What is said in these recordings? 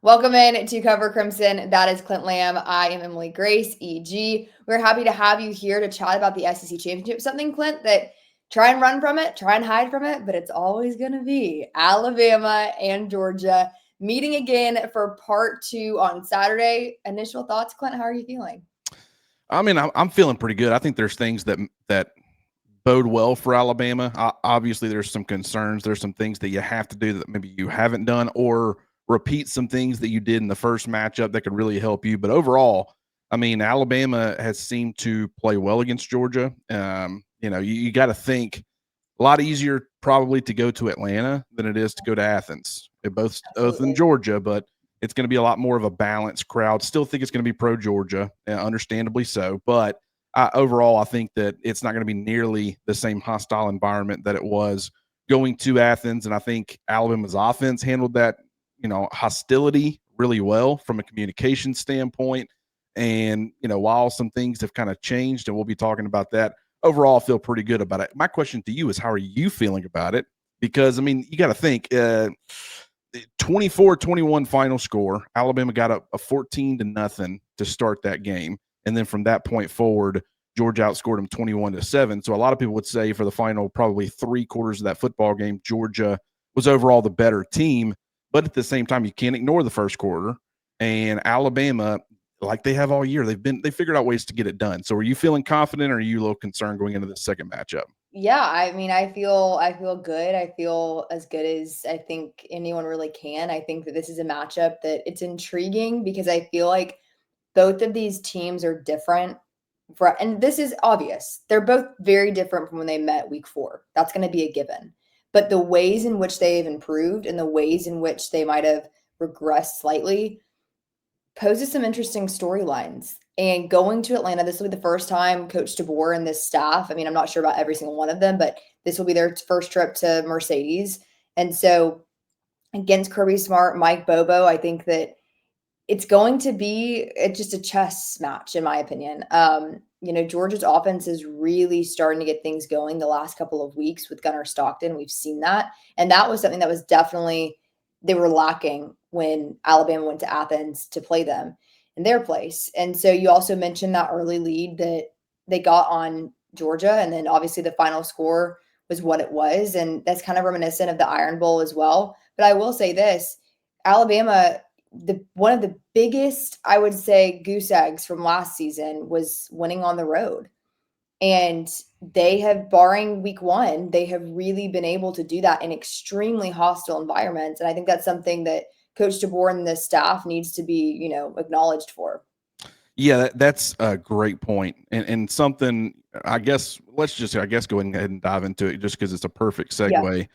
Welcome in to Cover Crimson. That is Clint Lamb. I am Emily Grace, EG. We're happy to have you here to chat about the SEC Championship. Something, Clint, that try and run from it, try and hide from it, but it's always going to be Alabama and Georgia meeting again for part 2 on Saturday. Initial thoughts, Clint, how are you feeling? I mean, I'm feeling pretty good. I think there's things that bode well for Alabama. Obviously, there's some concerns. There's some things that you have to do that maybe you haven't done, or repeat some things that you did in the first matchup that could really help you. But overall, I mean, Alabama has seemed to play well against Georgia. You got to think a lot easier probably to go to Atlanta than it is to go to Athens. They're both in Georgia, but it's going to be a lot more of a balanced crowd. Still think it's going to be pro Georgia, understandably so. But overall, I think that it's not going to be nearly the same hostile environment that it was going to Athens. And I think Alabama's offense handled that, hostility really well from a communication standpoint. And, while some things have kind of changed, and we'll be talking about that, overall, I feel pretty good about it. My question to you is, how are you feeling about it? Because, I mean, you got to think 24-21 final score. Alabama got a 14-0 to start that game. And then from that point forward, Georgia outscored them 21-7. So a lot of people would say for the final probably 3/4 of that football game, Georgia was overall the better team. But at the same time, you can't ignore the first quarter. And Alabama, like they have all year, they figured out ways to get it done. So are you feeling confident, or are you a little concerned going into the second matchup? Yeah, I mean, I feel good. I feel as good as I think anyone really can. I think that this is a matchup that it's intriguing because I feel like both of these teams are different. And this is obvious. They're both very different from when they met week 4. That's going to be a given. But the ways in which they've improved and the ways in which they might have regressed slightly poses some interesting storylines. And going to Atlanta, this will be the first time Coach DeBoer and this staff, I mean, I'm not sure about every single one of them, but this will be their first trip to Mercedes. And so against Kirby Smart, Mike Bobo, I think that it's going to be just a chess match, in my opinion. Georgia's offense is really starting to get things going the last couple of weeks with Gunnar Stockton. We've seen that. And that was something that was definitely they were lacking when Alabama went to Athens to play them in their place. And so you also mentioned that early lead that they got on Georgia. And then obviously the final score was what it was. And that's kind of reminiscent of the Iron Bowl as well. But I will say this, Alabama, one of the biggest, I would say, goose eggs from last season was winning on the road. And they have, barring week 1, they have really been able to do that in extremely hostile environments. And I think that's something that Coach DeBoer and the staff needs to be, acknowledged for. Yeah, that's a great point. And something, I guess, go ahead and dive into it just because it's a perfect segue. Yeah.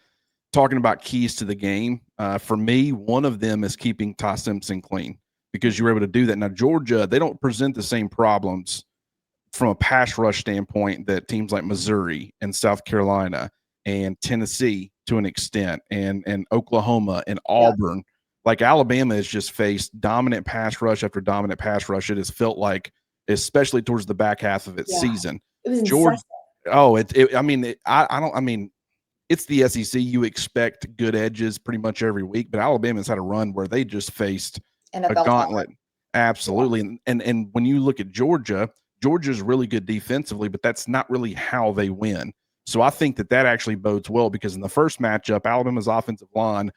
Talking about keys to the game, for me, one of them is keeping Ty Simpson clean, because you were able to do that. Now, Georgia, they don't present the same problems from a pass rush standpoint that teams like Missouri and South Carolina and Tennessee to an extent, and Oklahoma and Auburn. Like Alabama has just faced dominant pass rush after dominant pass rush. It has felt like, especially towards the back half of its season. It was Georgia, incessant. I mean, it's the SEC. You expect good edges pretty much every week, but Alabama's had a run where they just faced a NFL gauntlet. talent. Absolutely. Yeah. And when you look at Georgia's really good defensively, but that's not really how they win. So I think that actually bodes well, because in the first matchup, Alabama's offensive line,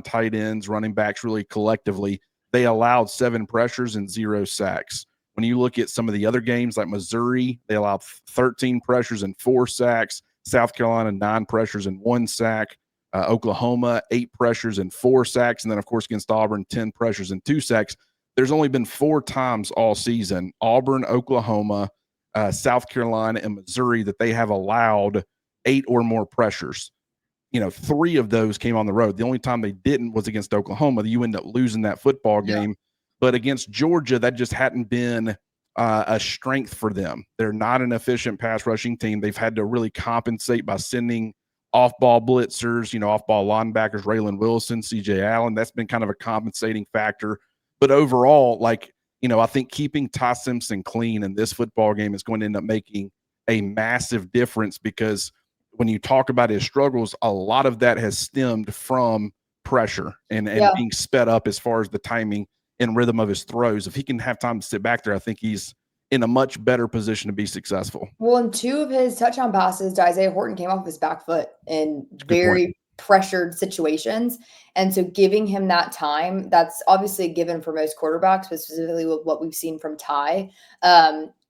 tight ends, running backs, really collectively, they allowed 7 pressures and 0 sacks. When you look at some of the other games like Missouri, they allowed 13 pressures and 4 sacks. South Carolina, 9 pressures and 1 sack. Oklahoma, 8 pressures and 4 sacks. And then, of course, against Auburn, 10 pressures and 2 sacks. There's only been 4 times all season, Auburn, Oklahoma, South Carolina, and Missouri, that they have allowed 8 or more pressures. 3 of those came on the road. The only time they didn't was against Oklahoma. You end up losing that football game. But against Georgia, that just hadn't been a strength for them. They're not an efficient pass rushing team. They've had to really compensate by sending off-ball blitzers, off-ball linebackers, Raylan Wilson, C.J. Allen. That's been kind of a compensating factor. But overall, I think keeping Ty Simpson clean in this football game is going to end up making a massive difference, because when you talk about his struggles, a lot of that has stemmed from pressure and Yeah. being sped up as far as the timing and rhythm of his throws. If he can have time to sit back there, I think he's in a much better position to be successful. Well, in 2 of his touchdown passes to Isaiah Horton came off his back foot in That's a good point. very pressured situations, and so giving him that time, that's obviously a given for most quarterbacks, but specifically with what we've seen from Ty.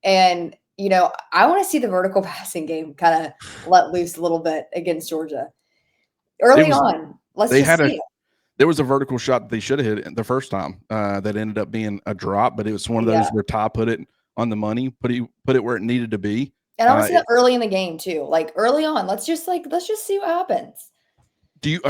And, you know, I wanna see the vertical passing game kinda let loose a little bit against Georgia. It Early was on, let's they just had see it. there was a vertical shot that they should have hit the first time that ended up being a drop, but it was one of Yeah, those where Ty put it on the money, put it where it needed to be. and I wanna see It, that early in the game too, like, early on, let's just see what happens. do you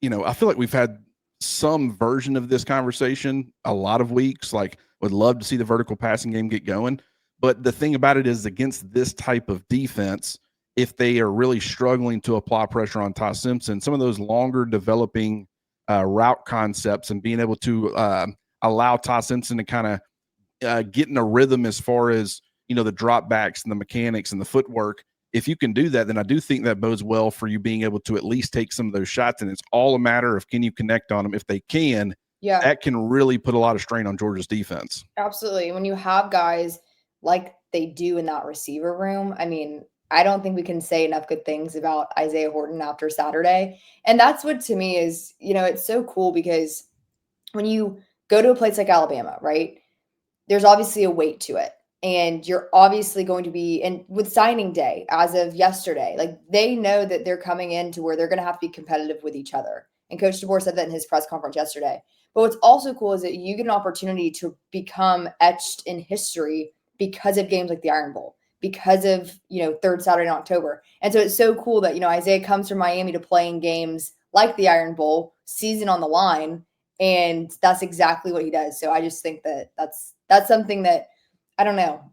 you know, I feel like we've had some version of this conversation a lot of weeks. Like, would love to see the vertical passing game get going, but the thing about it is, against this type of defense, if they are really struggling to apply pressure on Ty Simpson, some of those longer developing route concepts and being able to allow Ty Simpson to kind of get in a rhythm as far as, you know, the drop backs and the mechanics and the footwork. If you can do that, then I do think that bodes well for you being able to at least take some of those shots. And it's all a matter of, can you connect on them? If they can, Yeah. that can really put a lot of strain on Georgia's defense. Absolutely. When you have guys like they do in that receiver room, I mean, I don't think we can say enough good things about Isaiah Horton after Saturday. And that's what to me is, you know, it's so cool because when you go to a place like Alabama, right? There's obviously a weight to it. And you're obviously going to be, and with signing day as of yesterday, like they know that they're coming in to where they're going to have to be competitive with each other. And Coach DeBoer said that in his press conference yesterday. But what's also cool is that you get an opportunity to become etched in history because of games like the Iron Bowl, because of, you know, third Saturday in October. And so it's so cool that, you know, Isaiah comes from Miami to play in games like the Iron Bowl, season on the line, and that's exactly what he does. So I just think that that's something that I don't know.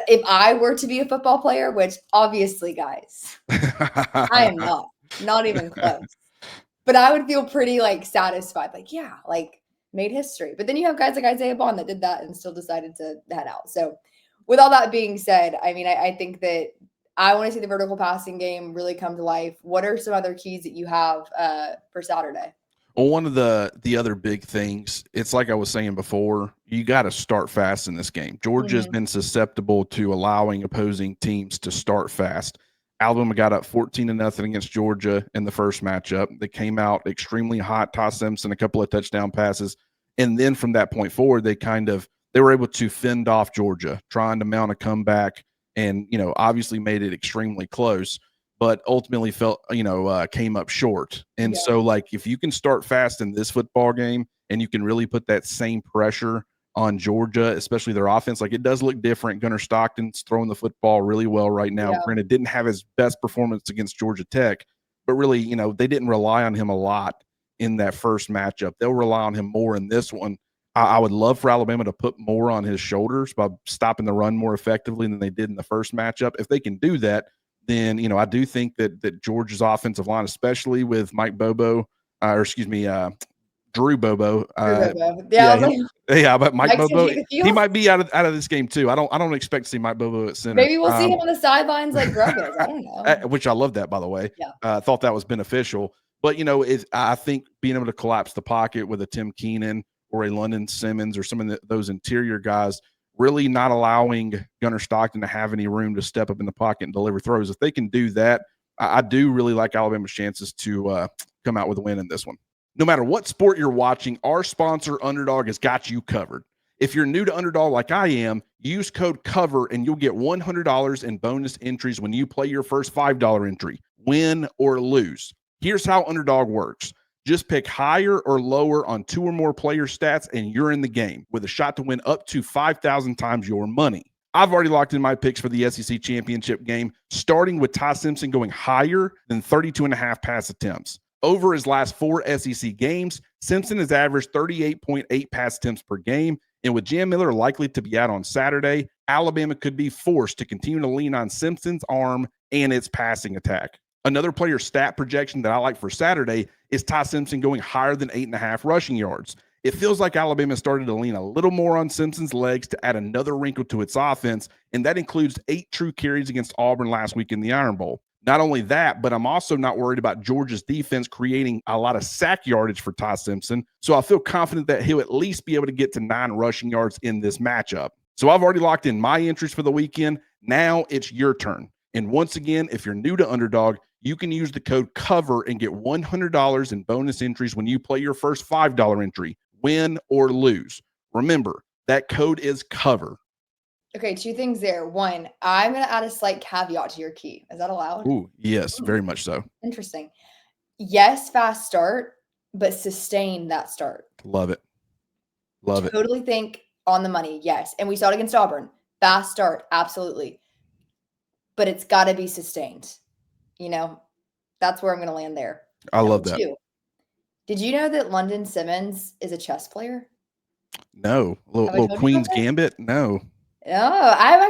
If I were to be a football player, which obviously, guys, I am not even close. But I would feel pretty like satisfied, like, yeah, like made history. But then you have guys like Isaiah Bond that did that and still decided to head out. So, with all that being said, I mean, I think that I want to see the vertical passing game really come to life. What are some other keys that you have for Saturday? Well, one of the other big things, it's like I was saying before, you got to start fast in this game. Georgia has Mm-hmm. been susceptible to allowing opposing teams to start fast. Alabama got up 14-0 against Georgia in the first matchup. They came out extremely hot. Ty Simpson, a couple of touchdown passes. And then from that point forward, they were able to fend off Georgia, trying to mount a comeback, and, you know, obviously made it extremely close, but ultimately came up short. And Yeah. so, like, if you can start fast in this football game and you can really put that same pressure on Georgia, especially their offense, like, it does look different. Gunnar Stockton's throwing the football really well right now. Yeah. Granted, didn't have his best performance against Georgia Tech, but really, you know, they didn't rely on him a lot in that first matchup. They'll rely on him more in this one. I would love for Alabama to put more on his shoulders by stopping the run more effectively than they did in the first matchup. If they can do that, then, you know, I do think that Georgia's offensive line, especially with Mike Bobo, Drew Bobo, Yeah, I was like, but Mike Mike's gonna Bobo, take the he field. might be out of this game too. I don't expect to see Mike Bobo at center. Maybe we'll see him on the sidelines like Grubb is. I don't know. Which I love that, by the way. Yeah. Thought that was beneficial. But, you know, I think being able to collapse the pocket with a Tim Keenan or a London Simmons or some of those interior guys, really not allowing Gunnar Stockton to have any room to step up in the pocket and deliver throws. If they can do that, I do really like Alabama's chances to come out with a win in this one. No matter what sport you're watching, our sponsor, Underdog, has got you covered. If you're new to Underdog like I am, use code COVER and you'll get $100 in bonus entries when you play your first $5 entry, win or lose. Here's how Underdog works. Just pick higher or lower on 2 or more player stats, and you're in the game with a shot to win up to 5,000 times your money. I've already locked in my picks for the SEC championship game, starting with Ty Simpson going higher than 32.5 pass attempts. Over his last 4 SEC games, Simpson has averaged 38.8 pass attempts per game, and with Jam Miller likely to be out on Saturday, Alabama could be forced to continue to lean on Simpson's arm and its passing attack. Another player stat projection that I like for Saturday is Ty Simpson going higher than 8.5 rushing yards. It feels like Alabama started to lean a little more on Simpson's legs to add another wrinkle to its offense, and that includes 8 true carries against Auburn last week in the Iron Bowl. Not only that, but I'm also not worried about Georgia's defense creating a lot of sack yardage for Ty Simpson. So I feel confident that he'll at least be able to get to 9 rushing yards in this matchup. So I've already locked in my entries for the weekend. Now it's your turn. And once again, if you're new to Underdog, you can use the code COVER and get $100 in bonus entries when you play your first $5 entry, win or lose. Remember, that code is COVER. Okay, 2 things there. 1, I'm gonna add a slight caveat to your key. Is that allowed? Ooh, yes, very much so. Interesting. Yes, fast start, but sustain that start. Love it. Love it. Totally think on the money, yes. And we saw it against Auburn. Fast start, absolutely. But it's gotta be sustained. You know, that's where I'm gonna land there. I love that. 2, did you know that London Simmons is a chess player? No. Little Queen's Gambit? No. Oh, I've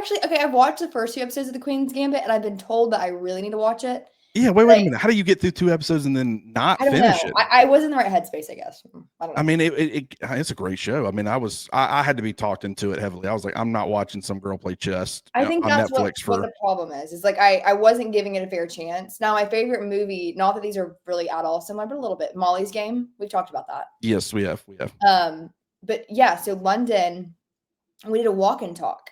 watched the first 2 episodes of the Queen's Gambit, and I've been told that I really need to watch it. Yeah, wait a minute. How do you get through 2 episodes and then not finish it? I was in the right headspace, I guess. I don't know. I mean, it's a great show. I mean, I had to be talked into it heavily. I was like, I'm not watching some girl play chess. I think that's what the problem is like I wasn't giving it a fair chance. Now, my favorite movie, not that these are really at all similar, but a little bit, Molly's Game. We've talked about that. Yes, we have. But yeah, so London, we did a walk and talk.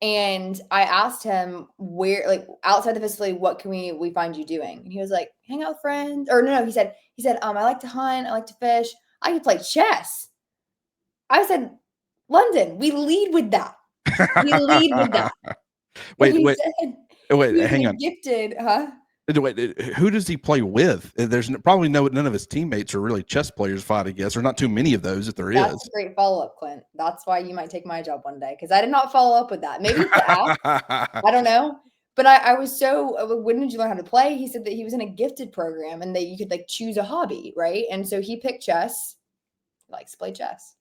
And I asked him where, like outside the facility, what can we find you doing? And he was like, hang out with friends. Or no, he said, I like to hunt, I like to fish, I can play chess. I said, London, we lead with that. Wait, hang on. Gifted, huh? Wait, who does he play with? There's probably none of his teammates are really chess players, if I had to guess, or not too many of those if there is. That's a great follow-up, Clint. That's why you might take my job one day, because I did not follow up with that. Maybe it's the app. I don't know. But I was so, when did you learn how to play? He said that he was in a gifted program and that you could like choose a hobby, right? And so he picked chess. He likes to play chess.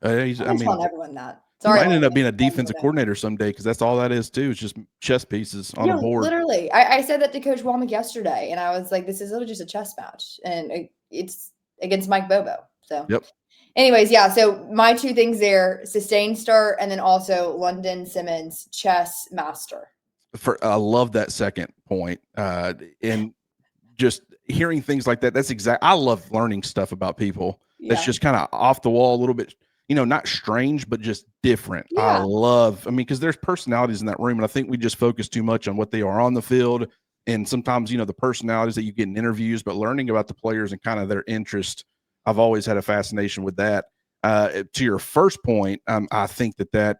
I'm telling everyone that. Sorry, might end up being a defensive coordinator someday, because that's all that is too. It's just chess pieces on a board. Literally, I said that to Coach Womack yesterday, and I was like, "This is literally just a chess match, and it's against Mike Bobo." So, yep. Anyways, yeah. So my 2 things there: sustained start, and then also London Simmons, chess master. I love that second point, and just hearing things like that. That's I love learning stuff about people. Yeah. That's just kind of off the wall a little bit. Not strange, but just different. Yeah. Because there's personalities in that room, and I think we just focus too much on what they are on the field. And sometimes, the personalities that you get in interviews, but learning about the players and kind of their interest, I've always had a fascination with that. To your first point, I think that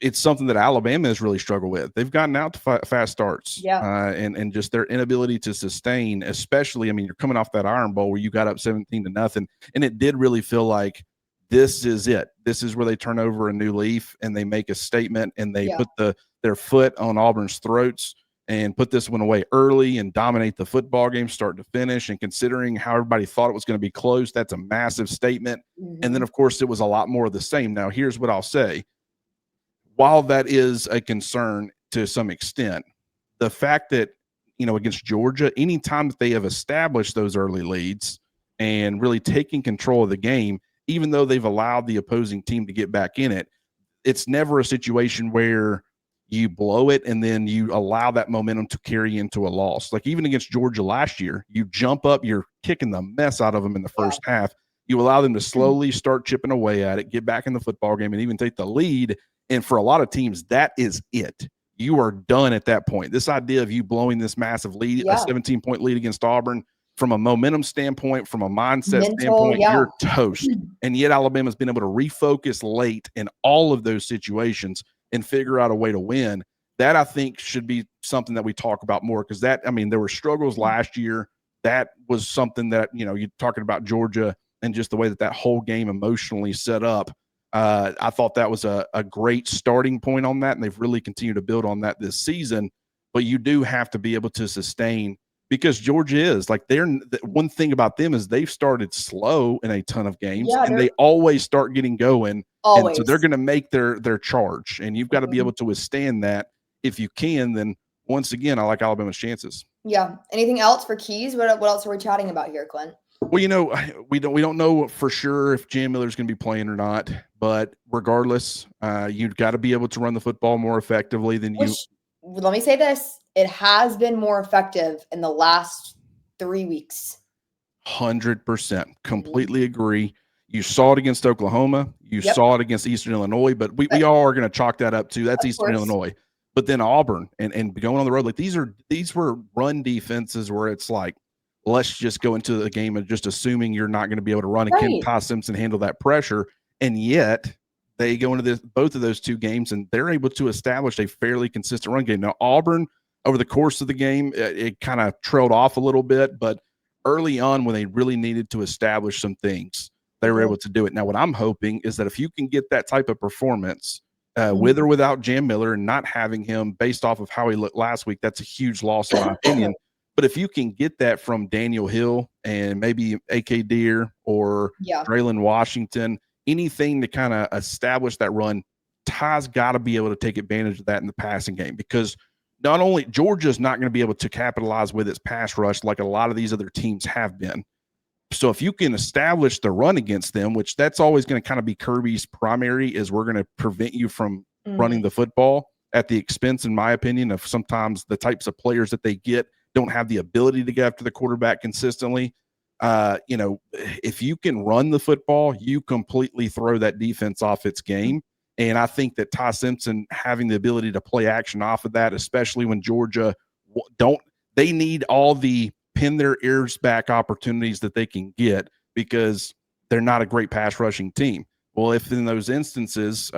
it's something that Alabama has really struggled with. They've gotten out to fast starts, and just their inability to sustain, especially, you're coming off that Iron Bowl where you got up 17-0, and it did really feel like this is it. This is where they turn over a new leaf and they make a statement, and they put their foot on Auburn's throats and put this one away early and dominate the football game start to finish. And considering how everybody thought it was going to be close, that's a massive statement. Mm-hmm. And then, of course, it was a lot more of the same. Now, here's what I'll say. While that is a concern to some extent, the fact that, against Georgia, anytime that they have established those early leads and really taking control of the game, even though they've allowed the opposing team to get back in it, it's never a situation where you blow it and then you allow that momentum to carry into a loss. Like even against Georgia last year, you jump up, you're kicking the mess out of them in the first half. You allow them to slowly start chipping away at it, get back in the football game, and even take the lead. And for a lot of teams, that is it. You are done at that point. This idea of you blowing this massive lead, a 17-point lead against Auburn, from a momentum standpoint, from a mindset standpoint, you're toast. And yet Alabama's been able to refocus late in all of those situations and figure out a way to win. That, I think, should be something that we talk about more, because there were struggles last year. That was something that, you're talking about Georgia and just the way that whole game emotionally set up. I thought that was a great starting point on that, and they've really continued to build on that this season. But you do have to be able to sustain, because Georgia is like one thing about them is they've started slow in a ton of games, and they always start getting going. Always. And so they're going to make their charge, and you've got to be able to withstand that. If you can, then once again, I like Alabama's chances. Yeah. Anything else for keys? What else are we chatting about here, Clint? Well, we don't know for sure if Jan Miller's going to be playing or not, but regardless, you've got to be able to run the football more effectively than let me say this, it has been more effective in the last 3 weeks. 100%. Completely agree. You saw it against Oklahoma. You Yep. saw it against Eastern Illinois, but we all are going to chalk that up too. That's Of Eastern course. Illinois. But then Auburn and going on the road, like these were run defenses where it's like, let's just go into the game and just assuming you're not going to be able to run. And can Right. Ty Simpson handle that pressure? And yet they go into both of those two games and they're able to establish a fairly consistent run game. Now, Auburn, over the course of the game, it kind of trailed off a little bit, but early on when they really needed to establish some things, they were able to do it. Now, what I'm hoping is that if you can get that type of performance with or without Jam Miller and not having him based off of how he looked last week, that's a huge loss in my opinion. But if you can get that from Daniel Hill and maybe A.K. Deere or Draylon Washington, anything to kind of establish that run, Ty's got to be able to take advantage of that in the passing game because not only Georgia's not going to be able to capitalize with its pass rush like a lot of these other teams have been. So if you can establish the run against them, which that's always going to kind of be Kirby's primary, is we're going to prevent you from running the football at the expense, in my opinion, of sometimes the types of players that they get don't have the ability to get after the quarterback consistently. If you can run the football, you completely throw that defense off its game. And I think that Ty Simpson having the ability to play action off of that, especially when Georgia they need all the pin their ears back opportunities that they can get because they're not a great pass rushing team. Well, if in those instances,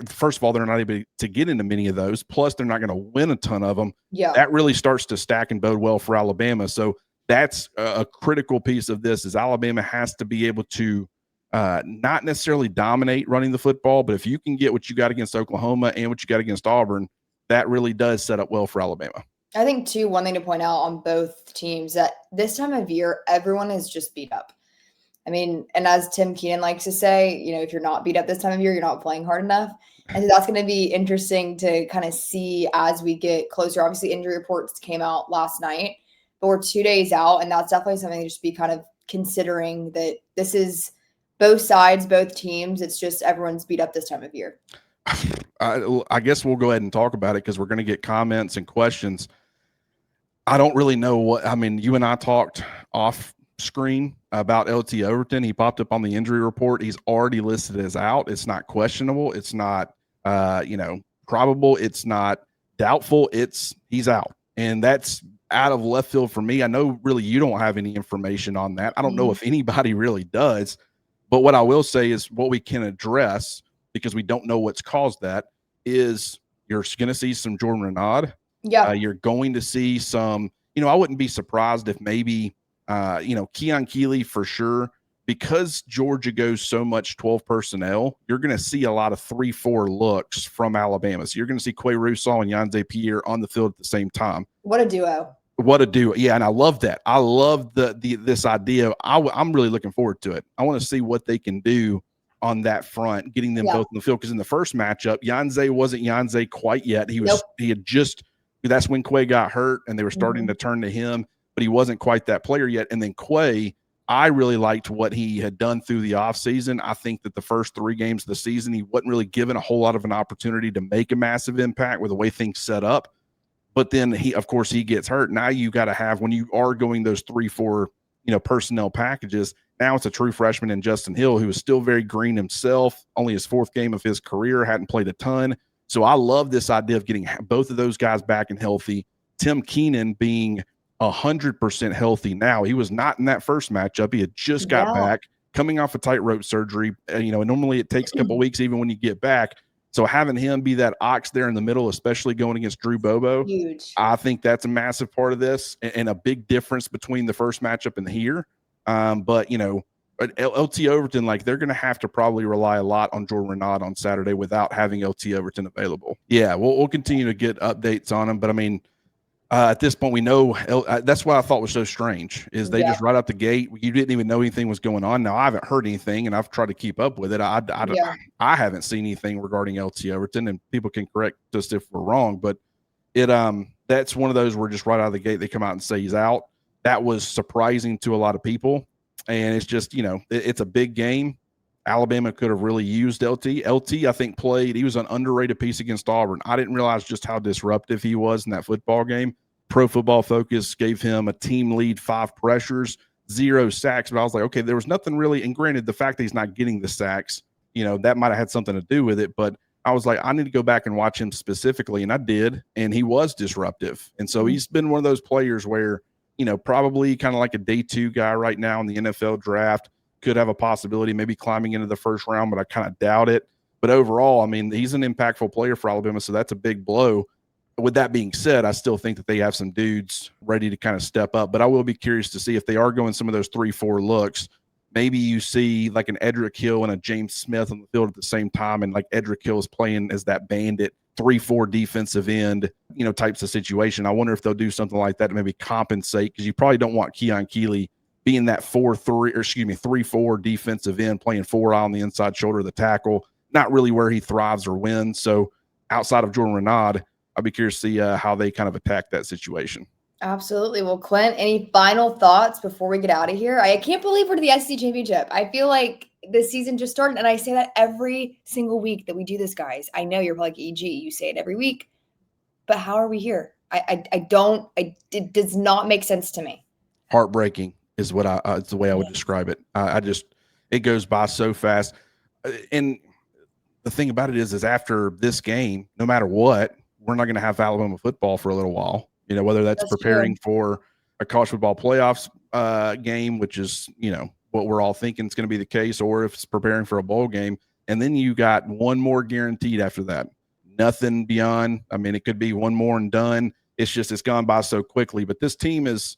first of all, they're not able to get into many of those, plus they're not going to win a ton of them. Yeah. That really starts to stack and bode well for Alabama. So that's a critical piece of this is Alabama has to be able to not necessarily dominate running the football, but if you can get what you got against Oklahoma and what you got against Auburn, that really does set up well for Alabama. I think, too, one thing to point out on both teams that this time of year, everyone is just beat up. I mean, and as Tim Keenan likes to say, if you're not beat up this time of year, you're not playing hard enough. And so that's going to be interesting to kind of see as we get closer. Obviously, injury reports came out last night, but we're 2 days out, and that's definitely something to just be kind of considering that this is both sides, both teams. It's just everyone's beat up this time of year. I guess we'll go ahead and talk about it because we're going to get comments and questions. I don't really know you and I talked off screen about LT Overton. He popped up on the injury report. He's already listed as out. It's not questionable. It's not, probable. It's not doubtful. He's out. And that's out of left field for me. I know really you don't have any information on that. I don't know if anybody really does. But what I will say is what we can address, because we don't know what's caused that, is you're going to see some Jordan Renaud. Yeah. You're going to see some, I wouldn't be surprised if maybe, Keon Keeley for sure, because Georgia goes so much 12 personnel, you're going to see a lot of 3-4 looks from Alabama. So you're going to see Quay Russaw and Yanze Pierre on the field at the same time. What a duo. Yeah, and I love that. I love this idea. I'm really looking forward to it. I want to see what they can do on that front, getting them both in the field. Because in the first matchup, Yanze wasn't Yanze quite yet. He had just – that's when Quay got hurt, and they were starting to turn to him, but he wasn't quite that player yet. And then Quay, I really liked what he had done through the offseason. I think that the first 3 games of the season, he wasn't really given a whole lot of an opportunity to make a massive impact with the way things set up. But then he gets hurt. Now you got to have, when you are going those 3-4, personnel packages, now it's a true freshman in Justin Hill, who is still very green himself, only his 4th game of his career, hadn't played a ton. So I love this idea of getting both of those guys back and healthy. Tim Keenan being 100% healthy now. He was not in that first matchup. He had just got back, coming off a tightrope surgery. Normally it takes a couple weeks even when you get back. So having him be that ox there in the middle, especially going against Drew Bobo, huge. I think that's a massive part of this and a big difference between the first matchup and here. But LT Overton, they're going to have to probably rely a lot on Jordan Renaud on Saturday without having LT Overton available. Yeah, we'll continue to get updates on him. But, at this point, we know that's what I thought was so strange is they just right out the gate, you didn't even know anything was going on. Now, I haven't heard anything, and I've tried to keep up with it. I haven't seen anything regarding LT Overton, and people can correct us if we're wrong. But that's one of those where just right out of the gate they come out and say he's out. That was surprising to a lot of people. And it's just, it's a big game. Alabama could have really used LT. LT, I think, he was an underrated piece against Auburn. I didn't realize just how disruptive he was in that football game. Pro Football Focus gave him a team lead, 5 pressures, 0 sacks. But I was like, okay, there was nothing really. And granted, the fact that he's not getting the sacks, that might have had something to do with it. But I was like, I need to go back and watch him specifically. And I did. And he was disruptive. And so he's been one of those players where, probably kind of like a day 2 guy right now in the NFL draft. Could have a possibility maybe climbing into the first round, but I kind of doubt it. But overall, I mean, he's an impactful player for Alabama, so that's a big blow. With that being said, I still think that they have some dudes ready to kind of step up. But I will be curious to see if they are going some of those 3-4 looks. Maybe you see like an Edric Hill and a James Smith on the field at the same time, and like Edric Hill is playing as that bandit 3-4 defensive end, types of situation. I wonder if they'll do something like that to maybe compensate, because you probably don't want Keon Keeley being that 3-4 defensive end, playing 4 on the inside shoulder of the tackle, not really where he thrives or wins. So outside of Jordan Renaud, I'll be curious to see how they kind of attack that situation. Absolutely. Well, Clint, any final thoughts before we get out of here? I can't believe we're to the SEC Championship. I feel like the season just started, and I say that every single week that we do this, guys. I know you're probably like, EG, you say it every week, but how are we here? It does not make sense to me. Heartbreaking is what it's the way I would describe it. It goes by so fast. And the thing about it is after this game, no matter what, we're not going to have Alabama football for a little while, whether that's preparing for a college football playoffs game, which is, what we're all thinking is going to be the case, or if it's preparing for a bowl game. And then you got one more guaranteed after that. Nothing beyond. I mean, it could be one more and done. It's gone by so quickly. But this team is,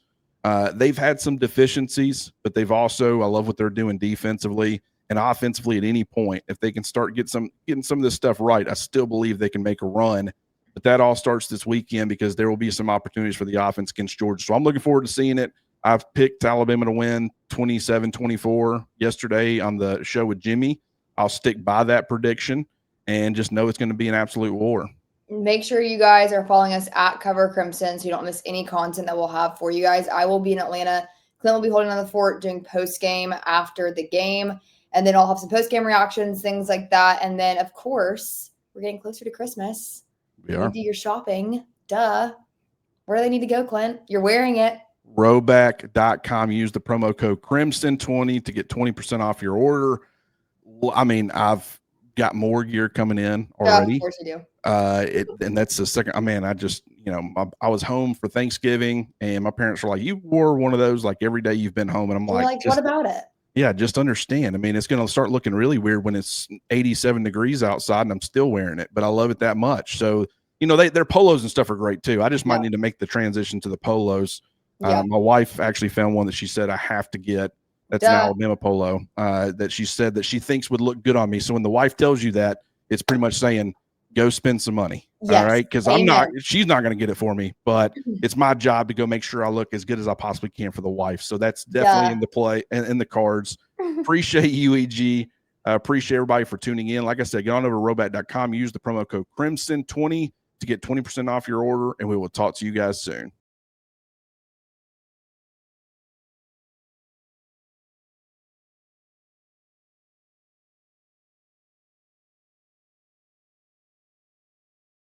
they've had some deficiencies, but they've also, I love what they're doing defensively and offensively at any point. If they can start getting some of this stuff right, I still believe they can make a run. But that all starts this weekend, because there will be some opportunities for the offense against Georgia. So I'm looking forward to seeing it. I've picked Alabama to win 27-24 yesterday on the show with Jimmy. I'll stick by that prediction and just know it's going to be an absolute war. Make sure you guys are following us at Cover Crimson so you don't miss any content that we'll have for you guys. I will be in Atlanta. Clint will be holding on the fort doing post-game after the game. And then I'll have some post-game reactions, things like that. And then, of course, we're getting closer to Christmas. We are. You do your shopping. Duh. Where do they need to go, Clint? You're wearing it. Rhoback.com. Use the promo code Crimson20 to get 20% off your order. I mean, I've got more gear coming in already. Yeah, of course you do. And that's the second. I mean, I just, I was home for Thanksgiving, and my parents were like, "You wore one of those like every day you've been home," and I'm like, "What about it?" Yeah, just understand. I mean, it's going to start looking really weird when it's 87 degrees outside and I'm still wearing it, but I love it that much. So, their polos and stuff are great too. I just might need to make the transition to the polos. My wife actually found one that she said I have to get. That's an Alabama polo that she said that she thinks would look good on me. So when the wife tells you that, it's pretty much saying, go spend some money. Yes. All right. Because she's not going to get it for me, but it's my job to go make sure I look as good as I possibly can for the wife. So that's definitely in the play and in the cards. Appreciate you, EG. Appreciate everybody for tuning in. Like I said, get on over to Rhoback.com. Use the promo code Crimson20 to get 20% off your order, and we will talk to you guys soon.